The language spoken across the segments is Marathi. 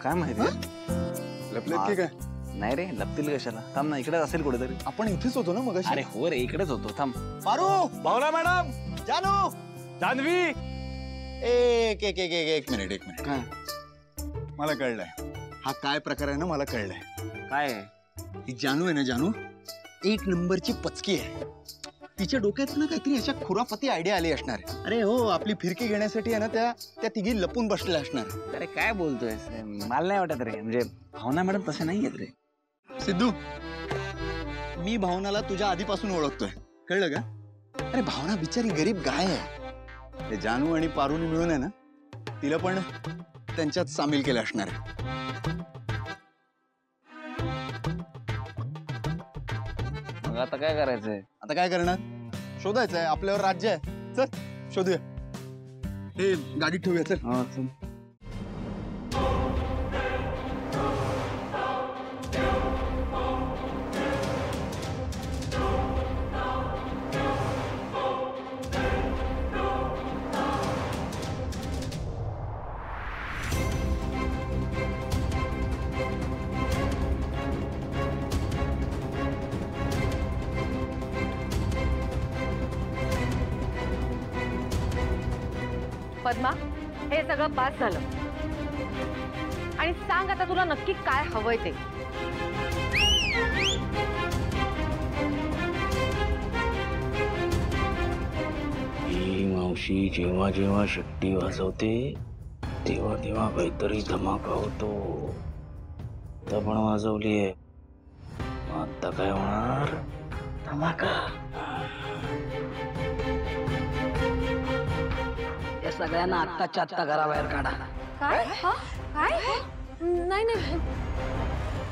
काय माहिती लपलेत की काय? नाही रे, लपतील कशाला? थांब ना, इकडेच असेल कुठेतरी. आपण इथेच होतो ना मग. अरे हो रे, इकडेच होतो. थांब. पारू, भावना मॅडम, जानू, जान्हवी. एक मिनिट. काय मला कळलंय हा काय प्रकार आहे ना. मला कळलंय. काय ही जानू आहे ना, जानू एक नंबरची पचकी आहे. तिच्या डोक्यात ना काहीतरी अशा खुराफाती आयडिया आली असणार. अरे हो, आपली फिरकी घेण्यासाठी आहे ना त्या तिघी लपून बसलेल्या असणार. अरे काय बोलतोय? मला नाही वाटत रे. म्हणजे भावना मॅडम तसे नाही येत रे. सिद्धू, मी भावनाला तुझ्या आधीपासून ओळखतोय, कळलं का? अरे भावना बिचारी गरीब गाय आहे. ते जानू आणि पारूनी मिळून आहे ना तिला पण त्यांच्यात सामील केलं असणार. मग आता काय करायचंय? आता काय करणार? शोधायचंय. आपल्यावर राज्य आहे. चल शोधूया. हे गाडीत ठेवूया. चल. हो, चल. पद्मा, हे सगळं पास झालं आणि सांग आता तुला नक्की काय हवंय ते. ही मावशी जेव्हा जेव्हा शिट्टी वाजवते तेव्हा तेव्हा काहीतरी धमाका होतो. तर पण वाजवलीये, आता काय होणार? धमाका. या सगळ्यांना आत्ताच्या आत्ता घराबाहेर काढा. काय? काय? नाही नाही.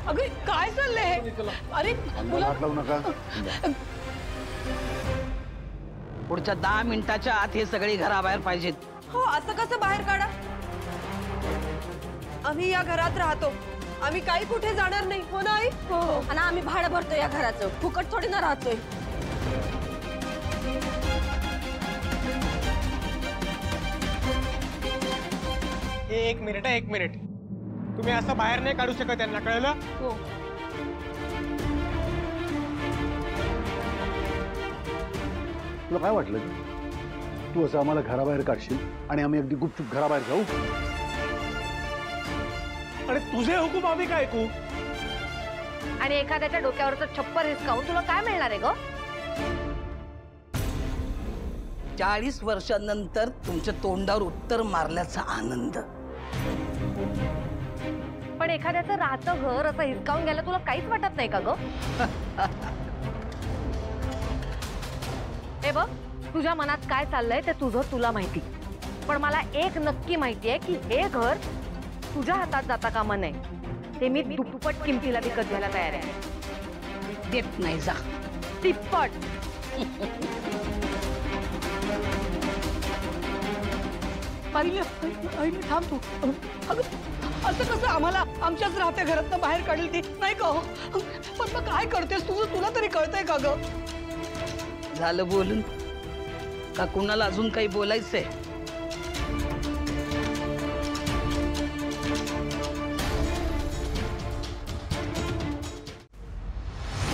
अगं काय चाललंय? अरे पुढच्या 10 मिनिटाच्या आत हे सगळे घराबाहेर पाहिजेत. हो, असं कसं बाहेर काढा? आम्ही या घरात राहतो. आम्ही काही कुठे जाणार नाही. हो ना आई? हो. आणि आम्ही भाडं भरतो या घराचं. फुकट थोडी ना राहतोय. एक मिनिट. तुम्ही असं बाहेर नाही काढू शकत त्यांना, कळलं? हो. तुला काय वाटलं? तू असं आम्हाला घराबाहेर काढशील आणि आम्ही अगदी गुपचूप घराबाहेर जाऊ? आणि तुझे हुकूम आम्ही काय ऐकू? आणि एखाद्याच्या डोक्यावरचं छप्पर हिसकावून तुला काय मिळणार आहे ग? 40 वर्षांनंतर तुमच्या तोंडावर उत्तर मारल्याचा आनंद. पण एखाद्याचं राहतं घर असं हिसकावून गेलं तुला काहीच वाटत नाही का ग? हे बघ, तुझ्या मनात काय चाललंय ते तुला माहिती. पण मला एक नक्की माहितीये की हे घर तुझ्या हातात जाता कामा नये. ते मी दुप्पट किमतीला विकत घ्यायला तयार आहे. देत नाही जा. तिप्पट. थांब तू. असं कसं आम्हाला आमच्याच राहत्या घरातनं बाहेर काढेल ती? नाही का? पण मग काय करतेस? तुला तरी कळतंय का ग? झालं बोलून का कुणाला अजून काही बोलायचंय?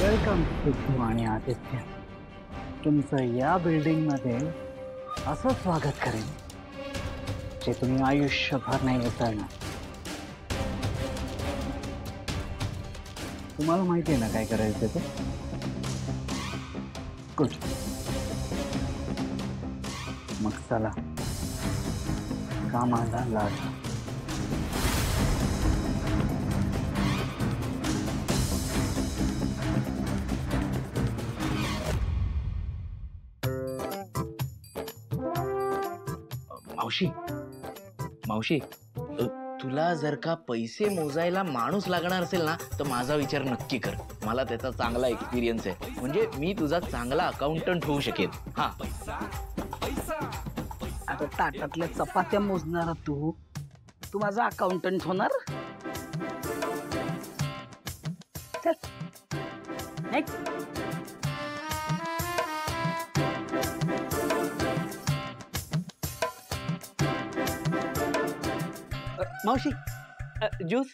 वेलकम सिद्धू आणि आदित्य. तुमचं या बिल्डिंग मध्ये असं स्वागत करेन जे तुम्ही आयुष्यभर नाही विसरणार. तुम्हाला माहिती आहे ना काय करायचं ते? गुड. मग चला कामाला लागा. मावशी, तुला जर का पैसे मोजायला माणूस लागणार असेल ना तर माझा विचार नक्की कर. मला त्याचा चांगला एक्सपिरियन्स आहे. म्हणजे मी तुझा चांगला अकाउंटंट होऊ शकेन. हा, आता ताटातल्या चपात्या मोजणारा तू माझा अकाउंटंट होणार? चल. नेक्स्ट. मावशी, ज्यूस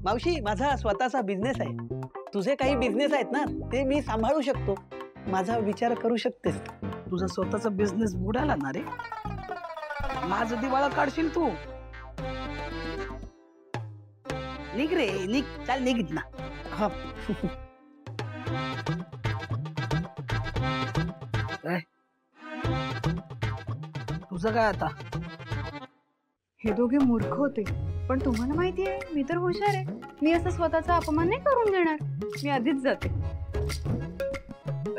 मावशी माझा स्वतःचा बिझनेस आहे. तुझे काही बिझनेस आहेत ना ते मी सांभाळू शकतो. माझा विचार करू शकतेस. तुझा स्वतःचा बिझनेस बुडाला ना रे, माझं दिवाळा काढशील तू. निघ रे निघ, चाल निघ ना. हा काय तुझं काय आता? हे दोघे मूर्ख होते, पण तुम्हाला माहिती आहे मी तर हुशार आहे. मी असं स्वतःचा अपमान नाही करून देणार. मी आधीच जाते.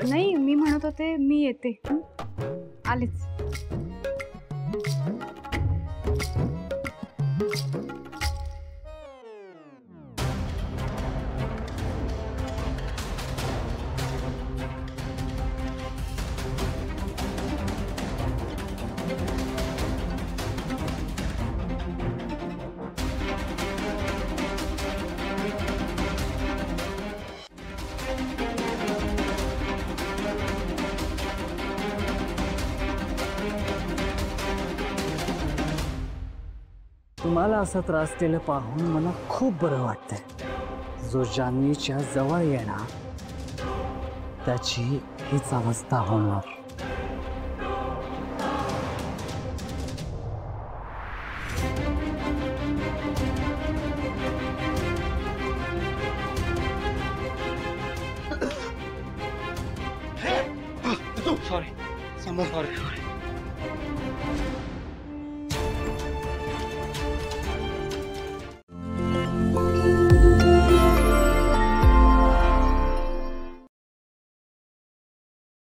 नाही मी म्हणत होते मी येते. आलेच. तुम्हाला असा त्रास दिला पाहून मला खूप बरं वाटतंय. जो जान्हवीच्या जवळ येणार त्याची हीच अवस्था होणार. Sorry sorry